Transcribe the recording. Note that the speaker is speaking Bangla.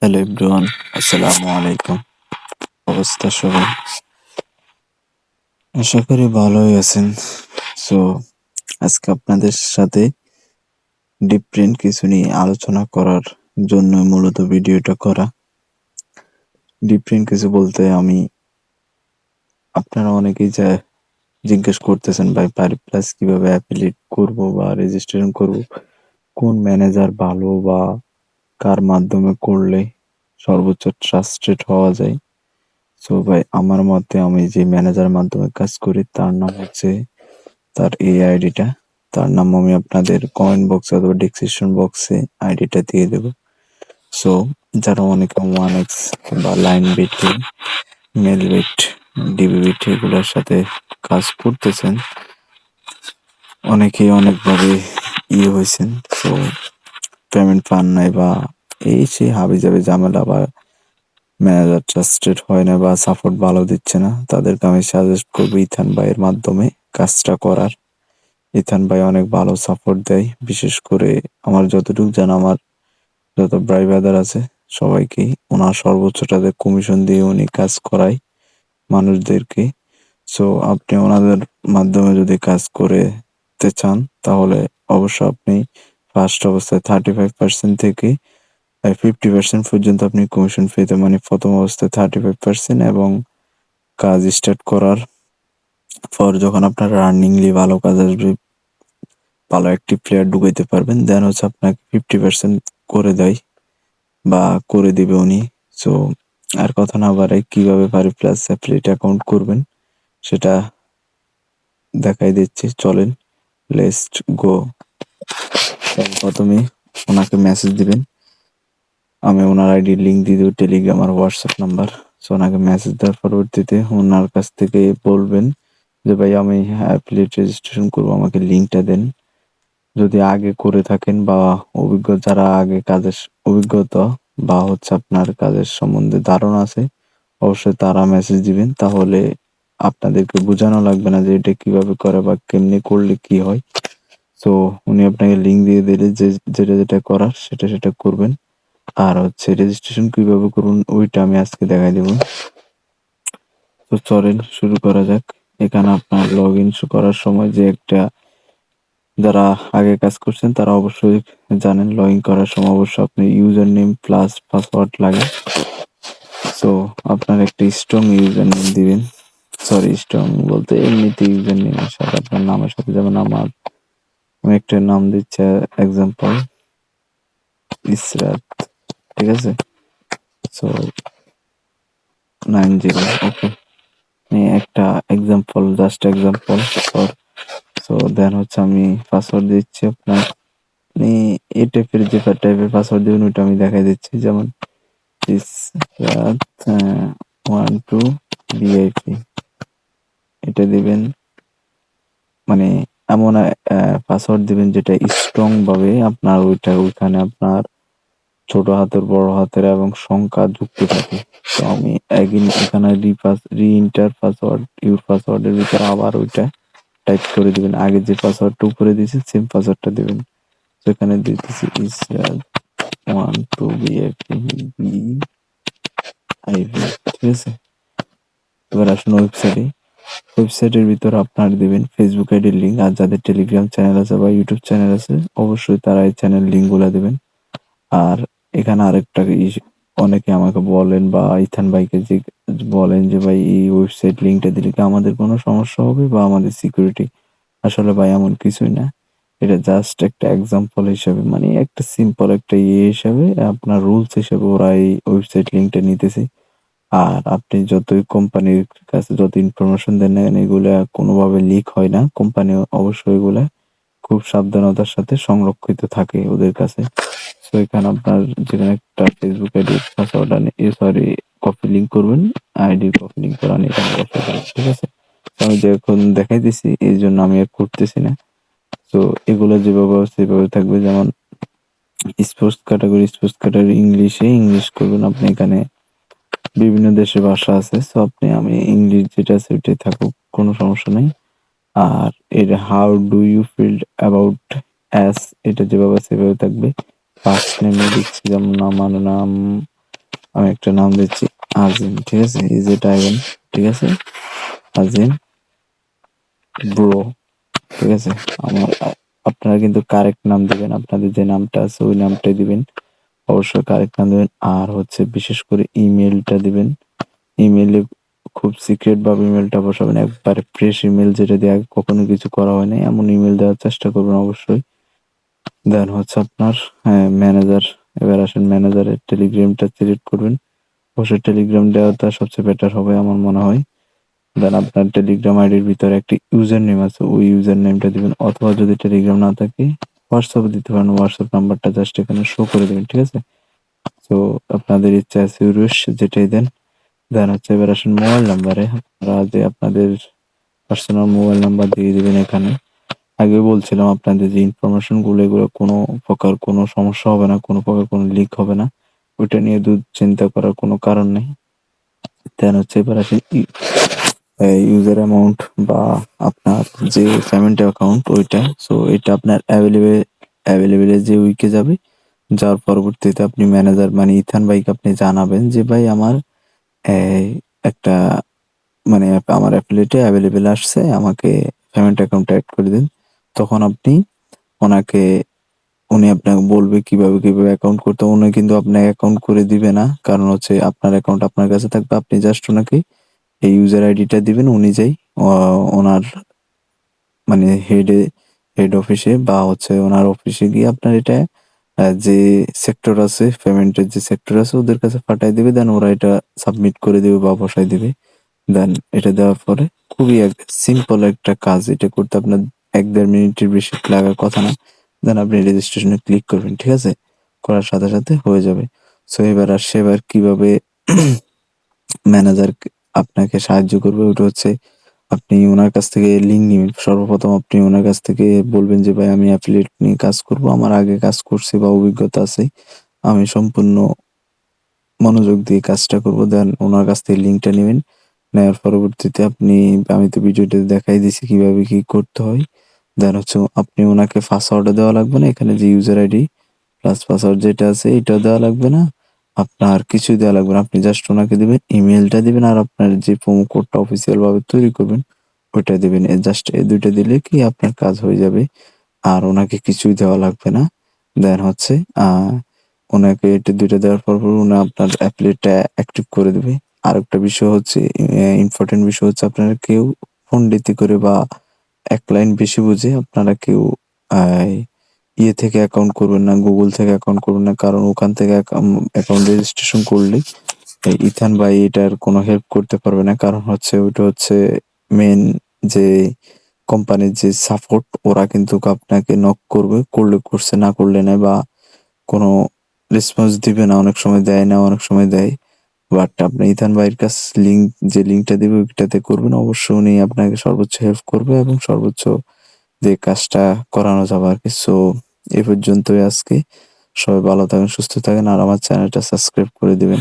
হ্যালো এভরিওয়ান, আসসালামু আলাইকুম। অবস্থা সবাই আশা করি ভালোই আছেন। সো আজকে আপনাদের সাথে ডিফারেন্ট কিছু নিয়ে আলোচনা করার জন্য মূলত ভিডিওটা করা। ডিফারেন্ট কিছু বলতে আপনারা অনেকেই জিজ্ঞেস করতেছেন, ভাই পারি প্লাস কিভাবে অ্যাফিলিয়েট করব বা রেজিস্ট্রেশন করব, কোন ম্যানেজার ভালো বা কার মাধ্যমে করলে সর্বোচ্চ ট্রাস্টেড হওয়া যায়। সো ভাই, আমার মতে আমি যে ম্যানেজার মাধ্যমে কাজ করি তার নাম হচ্ছে, তার এই আইডিটা, তার নাম আমি আপনাদের কমেন্ট বক্সে অথবা ডিসক্রিপশন বক্সে আইডিটা দিয়ে দেব। সো যারা অনেকে 1x বা Linebet, Melbet, DBbet এগুলোর সাথে কাজ করতেছেন, অনেকেই অনেকভাবে হয়েছেন। সো পেমেন্ট পান নাই বা এই সেই হাবি যাবে ঝামেলা, বা ম্যানেজার ট্রাস্টেড হয় না বা সাপোর্ট ভালো দিচ্ছে না, তাদেরকে আমি সাজেস্ট করবো ইথান ভাইয়ের মাধ্যমে কাজটা করার। ইথান ভাই অনেক ভালো সাপোর্ট দেয়, বিশেষ করে আমার যতটুকু জানা, আমার যত ভাই ব্রাদার আছে সবাইকেই ওনার সর্বোচ্চটাতে কমিশন দিয়ে উনি কাজ করায় মানুষদেরকে। সো আপনি ওনাদের মাধ্যমে যদি কাজ করতে চান তাহলে অবশ্য আপনি ফার্স্ট অবস্থায় 35% থেকে 50% পর্যন্ত আপনি কমিশন পেতে, মানে প্রথম অবস্থায় 35% এবং কাজ স্টার্ট করার পর যখন আপনার রানিংলি ভালো কাজ আসবে, ভালো একটি প্লেয়ার ঢুকাইতে পারবেন, দেন হচ্ছে আপনাকে 50% করে দেয় বা করে দিবে উনি। সো আর কথা না বাড়াই, কিভাবে পারি প্লাস অ্যাফিলিয়েট অ্যাকাউন্ট করবেন সেটা দেখাই দিচ্ছি, চলেন লেটস গো। প্রথমে ওনাকে মেসেজ দিবেন, আমি ওনার আইডি লিঙ্ক দিয়ে দেবো, টেলিগ্রাম আর হোয়াটসঅ্যাপ নাম্বার। সো ওনাকে মেসেজ দেওয়ার পরবর্তীতে ওনার কাছ থেকে বলবেন যে ভাই আমি অ্যাফিলিয়েট রেজিস্ট্রেশন করবো, আমাকে লিঙ্কটা দেন। যদি আগে করে থাকেন বা যারা আগে কাজের অভিজ্ঞতা বা হচ্ছে আপনার কাজের সম্বন্ধে ধারণা আছে, অবশ্যই তারা মেসেজ দিবেন, তাহলে আপনাদেরকে বোঝানো লাগবে না যে এটা কিভাবে করে বা কেমনি করলে কি হয়। সো উনি আপনাকে লিঙ্ক দিয়ে দিলে যে যেটা যেটা করার সেটা সেটা করবেন। আর হচ্ছে রেজিস্ট্রেশন কিভাবে করুন ওইটা আমি আজকে দেখাই দেবো। তো চলেন শুরু করা যাক। এখানে আপনার লগ ইন করার সময় যে একটা, যারা আগে কাজ করছেন তারা অবশ্যই জানেন, লগ ইন করার সময় অবশ্যই আপনি ইউজার নেম প্লাস পাসওয়ার্ড লাগে। সো আপনার একটা স্ট্রং ইউজার নেম দিবেন, সরি স্ট্রং বলতে এমনিতে ইউজার নেমের সাথে আপনার নামের সাথে, যেমন আমি একটা নাম দিচ্ছি এক্সাম্পল ইসরাত, ঠিক আছে। সো 90, ওকে, একটা example, just example for. So then হচ্ছে আমি পাসওয়ার্ড দিচ্ছি আপনার, আপনি এই টাইপের যে টাইপের পাসওয়ার্ড দিবেন ওইটা আমি দেখাই দিচ্ছি, যেমন ইসরাত 12 VIP, এটা দিবেন। মানে এমন পাসওয়ার্ড দিবেন যেটা স্ট্রং ভাবে আপনার ওইখানে আপনার ছোট হাতের, বড় হাতের এবং সংখ্যা যুক্ত থাকে। তো আমি এখানে রি-এন্টার পাসওয়ার্ড, ইউর পাসওয়ার্ডের ভিতরে আবার ওইটা টাইপ করে দিবেন, আগে যে পাসওয়ার্ডটা উপরে দিয়েছেন সেম পাসওয়ার্ডটা দিবেন। তো এখানে দিতেছি ইসরাত 12 VIP আইভি, ঠিক আছে। এবার আসুন ওয়েবসাইটের ভিতরে আপনার দিবেন ফেসবুক আইডির লিঙ্ক, আর যাদের টেলিগ্রাম চ্যানেল আছে বা ইউটিউব চ্যানেল আছে অবশ্যই তারা এই চ্যানেল লিঙ্ক গুলা দিবেন। আর এখানে আরেকটা অনেকে আমাকে বলেন বা ইথান ভাইকে যে বলেন যে ভাই এই ওয়েবসাইট লিঙ্কটা দিলে কি আমাদের কোনো সমস্যা হবে বা আমাদের সিকিউরিটি, আসলে ভাই এমন কিছুই না। এটা জাস্ট একটা এক্সাম্পল হিসেবে, মানে একটা সিম্পল একটা হিসেবে, আপনার রুলস হিসেবে ওরা এই ওয়েবসাইট লিঙ্কটা নিতেছে। আর আপনি যতই কোম্পানির কাছে যত ইনফরমেশন দেন না কেন, এগুলা কোনোভাবে লিক হয় না। কোম্পানি অবশ্যই এগুলা খুব সাবধানতার সাথে সংরক্ষিত থাকে ওদের কাছে। তো এখানে আপনার যেখানে একটা ফেসবুক আইডির পাসওয়ার্ড সরি কপি লিঙ্ক করবেন, আইডির কপি লিঙ্ক করান এখানে বসাই দেবেন, ঠিক আছে। তো আমি যখন দেখাই দিছি এই জন্য আমি আর করতেছি না। তো এগুলো যেভাবে আছে সেভাবে থাকবে, যেমন স্পোর্টস ক্যাটাগরি ইংলিশে ইংলিশ করবেন আপনি, এখানে বিভিন্ন দেশের ভাষা আছে, সো আমি ইংলিশ যেটা আছে ওইটাই থাকুক, কোনো সমস্যা নেই। আর এটা how do you feel about us, এটা যেভাবে আছে সেভাবে থাকবে। ফার্স্ট নেমে দিচ্ছি যেমন আমার নাম আমি একটা নাম দিচ্ছি আজিম, ঠিক আছে? ইজে টাইবেন, ঠিক আছে? আজিম ব্রো, ঠিক আছে? আপনারা কিন্তু কারেক্ট নাম দিবেন, আপনাদের যে নামটা আছে ওই নামটাই দিবেন, অবশ্যই কারেক্ট নাম দিবেন। আর হচ্ছে বিশেষ করে ইমেলটা দিবেন। ইমেলে খুব সিক্রেট ভাবে ইমেলটা বসাবেন, একবারে ফ্রেশ ইমেল, যেটা দিয়ে আগে কখনো কিছু করা হয় নাই এমন ইমেল দেওয়ার চেষ্টা করবেন অবশ্যই। দেন হচ্ছে আপনার ম্যানেজার, এবার আসেন ম্যানেজারের টেলিগ্রামটা সিলেক্ট করবেন। অবশ্যই টেলিগ্রাম দেওয়াটা সবচেয়ে বেটার হবে আমার মনে হয়। দেন আপনার টেলিগ্রাম আইডির ভিতরে একটি ইউজার নেম আছে, ওই ইউজার নেমটা দিবেন, অথবা যদি টেলিগ্রাম না থাকে হোয়াটসঅ্যাপে দিতে পারেন, হোয়াটসঅ্যাপ নাম্বারটা জাস্ট এখানে শো করে দেবেন, ঠিক আছে? তো আপনাদের ইচ্ছা আছে ইউরুস, যেটাই দেন। দেন হচ্ছে এবার আসেন মোবাইল নাম্বারে, আপনারা যে আপনাদের পার্সোনাল মোবাইল নাম্বার দিয়ে দিবেন এখানে। আগে বলছিলাম আপনাদের যে ইনফরমেশন গুলো, এগুলো কোনো প্রকার কোনো সমস্যা হবে না, কোনো প্রকার কোনো লিক হবে না, ওইটা নিয়ে দুশ্চিন্তা করার কোনো কারণ নেই। দেন হচ্ছে এবার আসেন ইউজার অ্যামাউন্ট বা আপনার যে পেমেন্ট অ্যাকাউন্ট ওইটা। সো এটা আপনার অ্যাভেলেবেল যে উইকে যাবে, যাওয়ার পরবর্তীতে আপনি ম্যানেজার মানে ইথান ভাইকে আপনি জানাবেন যে ভাই আমার এই একটা মানে আমার অ্যাফিলিয়েটে অ্যাভেলেবেল আসছে, আমাকে পেমেন্ট অ্যাকাউন্ট অ্যাড করে দিন। তখন আপনি ওনাকে, উনি আপনাকে বলবে কিভাবে কিভাবে অ্যাকাউন্ট করতে হবে। উনি কিন্তু আপনাকে অ্যাকাউন্ট করে দিবে না, কারণ হচ্ছে আপনার অ্যাকাউন্ট আপনার কাছে থাকবে, আপনি জাস্ট ওনাকে এই ইউজার আইডিটা দিবেন, উনি যেই ওনার মানে হেড অফিসে বা হচ্ছে ওনার অফিসে গিয়ে আপনার এটা যে সেক্টর আছে, পেমেন্টের যে সেক্টর আছে ওদের কাছে পাঠায় দিবে। দেন ওরা এটা সাবমিট করে দিবে বা বসায় দিবে। দেন এটা দেওয়ার পরে খুবই সিম্পল একটা কাজ, এটা করতে আপনার ১-১.৫ মিনিটের বেশি লাগার কথা না। দেন আপনি রেজিস্ট্রেশনে ক্লিক করবেন, ঠিক আছে? করার সাথে সাথে হয়ে যাবে। সো এবার কিভাবে ম্যানেজার আপনাকে সাহায্য করবে ওটা হচ্ছে, আপনি ওনার কাছ থেকে লিঙ্ক নিবেন। সর্বপ্রথম আপনি ওনার কাছ থেকে বলবেন যে ভাই আমি অ্যাফিলিয়েট নিয়ে কাজ করব, আমার আগে কাজ করছি বা অভিজ্ঞতা আছে, আমি সম্পূর্ণ মনোযোগ দিয়ে কাজটা করব। দেন ওনার কাছ থেকে লিঙ্কটা নিবেন, নেওয়ার পরবর্তীতে আমি তো ভিডিওতে দেখাই দিছি কিভাবে কি করতে হয়। দেন হচ্ছে আপনি ওনাকে পাসওয়ার্ডও দেওয়া লাগবে না, এখানে যে ইউজার আইডি প্লাস পাসওয়ার্ড যেটা আছে এটাও দেওয়া লাগবে না, আপনার কিছুই দেওয়া লাগবে না। আপনি জাস্ট ওনাকে দিবেন, ইমেইলটা দিবেন, আর আপনার যে প্রোমো কোডটা অফিসিয়াল ভাবে তৈরি করবেন ওইটা দিবেন। জাস্ট এই ২ টা দিলে কি আপনার কাজ হয়ে যাবে। আর ওনাকে কিছুই দেওয়া লাগবে না। দেন হচ্ছে আ ওনাকে এটা ২ টা দেওয়ার পর উনি আপনার অ্যাফিলিয়েটটা অ্যাক্টিভ করে দিবে। আরেকটা বিষয় হচ্ছে, ইম্পোর্টেন্ট বিষয় হচ্ছে, আপনারা কেউ পণ্ডিতি করে বা ১ লাইন বেশি বুঝে আপনারা কেউ আ ইয়ে থেকে অ্যাকাউন্ট করবেন না, Google থেকে অ্যাকাউন্ট করবেন না। কারণ ওখান থেকে অ্যাকাউন্ট রেজিস্ট্রেশন করলে ইথান ভাই এটার কোনো হেল্প করতে পারবে না। কারণ হচ্ছে ওইটা হচ্ছে মেইন যে কোম্পানির যে সাপোর্ট, ওরা কিন্তু আপনাকে নক করবে। করলে করছে, না করলে নাই, বা কোনো রেসপন্স দিবে না। অনেক সময় দেয় না, অনেক সময় দেয়। বাট আপনি ইথান ভাইয়ের যে লিঙ্কটা দিবে ওইটাতে করবেন। অবশ্যই উনি আপনাকে সর্বোচ্চ হেল্প করবে এবং সর্বোচ্চ যে কাজটা করানো যাবে আরকি। সো এ পর্যন্তই আজকে। সবাই ভালো থাকেন, সুস্থ থাকেন, আর আমার চ্যানেলটা সাবস্ক্রাইব করে দিবেন।